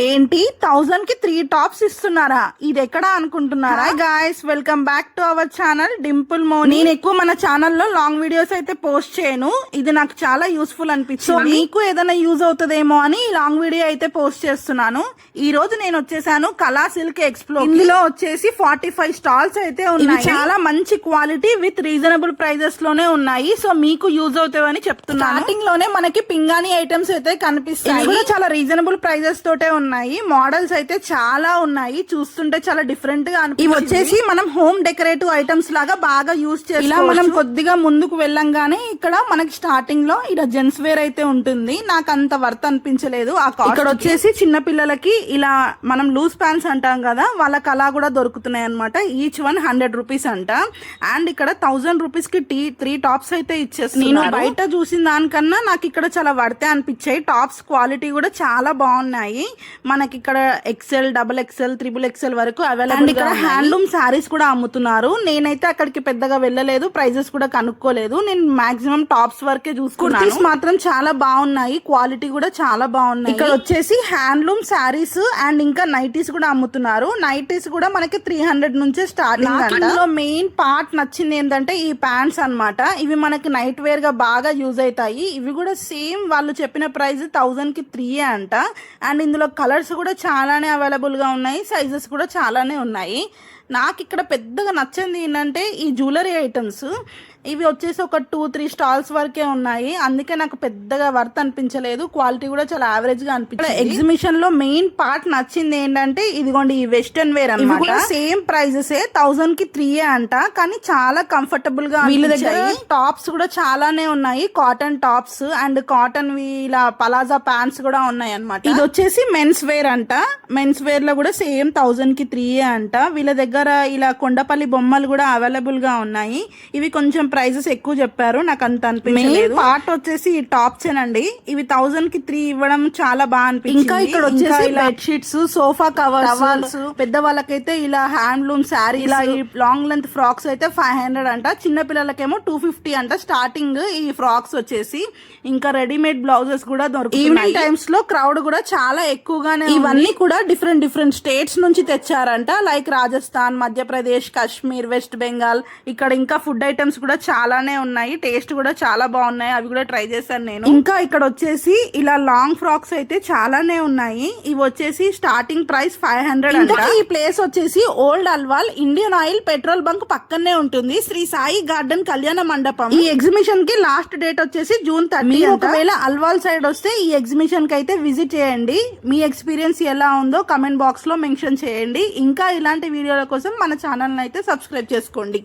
ఏంటి 1000 కి 3 టాప్స్ ఇస్తున్నారా? ఇది ఎక్కడ అనుకుంటున్నారా? Guys, welcome back to our channel Dimple Moni. నేను ఎక్కువ మన ఛానల్లో లాంగ్ వీడియోస్ అయితే పోస్ట్ చేయను. ఇది నాకు చాలా యూస్ఫుల్ అనిపించింది. సో మీకు ఏదైనా యూజ్ అవుతుందేమో అని లాంగ్ వీడియో అయితే పోస్ట్ చేస్తున్నాను. ఈ రోజు నేను వచ్చేసాను కళా సిల్క్ ఎక్స్ప్లోర్. ఇందులో వచ్చేసి 45 స్టాల్స్ అయితే ఉన్నాయి. చాలా మంచి క్వాలిటీ విత్ రీజనబుల్ ప్రైజెస్ లోనే ఉన్నాయి. సో మీకు యూజ్ అవుతాయని చెప్తున్నాను. స్టార్టింగ్ లోనే మనకి పింగాణి ఐటమ్స్ అయితే కనిపిస్తాయి. కూడా చాలా రీజనబుల్ ప్రైజెస్ తోటే ఉన్నాయి. మోడల్స్ అయితే చాలా ఉన్నాయి. చూస్తుంటే చాలా డిఫరెంట్ గా అనిపిస్తుంది. ఇవి వచ్చేసి మనం హోమ్ డెకరేటివ్ ఐటమ్స్ లాగా బాగా యూజ్ చేయాలి. ఇలా మనం కొద్దిగా ముందుకు వెళ్ళంగానే ఇక్కడ మనకి స్టార్టింగ్ లో ఇలా జెంట్స్ వేర్ అయితే ఉంటుంది. నాకు అంత వర్త్ అనిపించలేదు. ఇక్కడ వచ్చేసి చిన్న పిల్లలకి ఇలా మనం లూజ్ ప్యాంట్స్ అంటాం కదా, వాళ్ళకి అలా కూడా దొరుకుతున్నాయి అనమాట. ఈచ్ వన్ 100 రూపీస్ అంట. అండ్ ఇక్కడ 1000 రూపీస్ కి 3 టాప్స్ అయితే ఇచ్చేస్తున్నారు. నేను బయట చూసిన దానికన్నా నాకు ఇక్కడ చాలా వర్తే అనిపించాయి. టాప్స్ క్వాలిటీ కూడా చాలా బాగున్నాయి. మనకి ఇక్కడ XL, XXL, XXL వరకు అవైలబుల్. ఇక్కడ హ్యాండ్లూమ్ శారీస్ కూడా అమ్ముతున్నారు. నేనైతే అక్కడికి పెద్దగా వెళ్ళలేదు, ప్రైజెస్ కూడా కనుక్కోలేదు. నేను మాక్సిమం టాప్స్ వరకే చూసుకున్నాను. మాత్రం చాలా బాగున్నాయి, క్వాలిటీ కూడా చాలా బాగున్నాయి. ఇక్కడ వచ్చేసి హ్యాండ్లూమ్ శారీస్ అండ్ ఇంకా నైటీస్ కూడా అమ్ముతున్నారు. నైటీస్ కూడా మనకి 300 నుంచే స్టార్టింగ్. అందులో మెయిన్ పార్ట్ నచ్చింది ఏంటంటే ఈ ప్యాంట్స్ అన్నమాట. ఇవి మనకి నైట్ వేర్ గా బాగా యూజ్ అవుతాయి. ఇవి కూడా సేమ్ వాళ్ళు చెప్పిన ప్రైస్ 1000 కి 3 అంట. అండ్ ఇందులో కలర్స్ కూడా చాలానే అవైలబుల్ గా ఉన్నాయి, సైజెస్ కూడా చాలానే ఉన్నాయి. నాకు ఇక్కడ పెద్దగా నచ్చింది ఏంటంటే ఈ జ్యువెలరీ ఐటమ్స్. ఇవి వచ్చేసి ఒక 2-3 స్టాల్స్ వరకే ఉన్నాయి. అందుకే నాకు పెద్దగా వర్త్ అనిపించలేదు. క్వాలిటీ కూడా చాలా యావరేజ్ గా అనిపించింది. ఎగ్జిబిషన్ లో మెయిన్ పార్ట్ నచ్చింది ఏంటంటే ఇదిగోండి ఈ వెస్టర్న్ వేర్ అన్నమాట. సేమ్ ప్రైజెస్ 1000 కి 3 అంట, కానీ చాలా కంఫర్టబుల్ గా. వీళ్ళ దగ్గర టాప్స్ కూడా చాలానే ఉన్నాయి, కాటన్ టాప్స్ అండ్ కాటన్ ఇలా పలాజా ప్యాంట్స్ కూడా ఉన్నాయి అన్నమాట. ఇది వచ్చేసి మెన్స్ వేర్ అంట. మెన్స్ వేర్ లో కూడా సేమ్ 1000 కి 3 అంట. వీళ్ళ దగ్గర ఇలా కొండపల్లి బొమ్మలు కూడా అవైలబుల్ గా ఉన్నాయి. ఇవి కొంచెం ప్రైజెస్ ఎక్కువ చెప్పారు, నాకు అంత అనిపించలేదు. పార్ట్ వచ్చేసి ఈ టాప్స్ ఏనండి. ఇవి 1000 కి 3 ఇవ్వడం చాలా బాగా అనిపించింది. ఇంకా ఇక్కడ వచ్చేసి బెడ్ షీట్స్, సోఫా కవర్స్, పెద్ద వాళ్ళకైతే ఇలా హ్యాండ్లూమ్ శారీ, ఇలా ఈ లాంగ్ లెంత్ ఫ్రాక్స్ అయితే 500 అంట. చిన్న పిల్లలకేమో 250 అంట స్టార్టింగ్ ఈ ఫ్రాక్స్ వచ్చేసి. ఇంకా రెడీమేడ్ బ్లౌజెస్ కూడా దొరుకుతాయి. ఈవినింగ్ టైమ్స్ లో క్రౌడ్ కూడా చాలా ఎక్కువగానే. ఇవన్నీ కూడా డిఫరెంట్ స్టేట్స్ నుంచి తెచ్చారంట. లైక్ రాజస్థాన్, మధ్యప్రదేశ్, కాశ్మీర్, వెస్ట్ బెంగాల్. ఇక్కడ ఇంకా ఫుడ్ ఐటమ్స్ కూడా చాలానే ఉన్నాయి. టేస్ట్ కూడా చాలా బాగున్నాయి. అవి కూడా ట్రై చేశాను నేను. ఇంకా ఇక్కడ వచ్చేసి ఇలా లాంగ్ ఫ్రాక్స్ అయితే చాలానే ఉన్నాయి. ఇవి వచ్చేసి స్టార్టింగ్ ప్రైస్ 500 అంట. ఈ ప్లేస్ వచ్చేసి old Alwal Indian oil petrol bunk పక్కనే ఉంటుంది. శ్రీ సాయి గార్డెన్ కళ్యాణ మండపం. ఈ ఎగ్జిబిషన్ కి లాస్ట్ డేట్ వచ్చేసి జూన్ 30. మీరు ఒకవేళ అల్వాల్ సైడ్ వస్తే ఈ ఎగ్జిబిషన్ కి అయితే విజిట్ చేయండి. మీ ఎక్స్పీరియన్స్ ఎలా ఉందో కమెంట్ బాక్స్ లో మెన్షన్ చేయండి. ఇంకా ఇలాంటి వీడియోల కోసం మన ఛానల్ అయితే సబ్స్క్రైబ్ చేసుకోండి.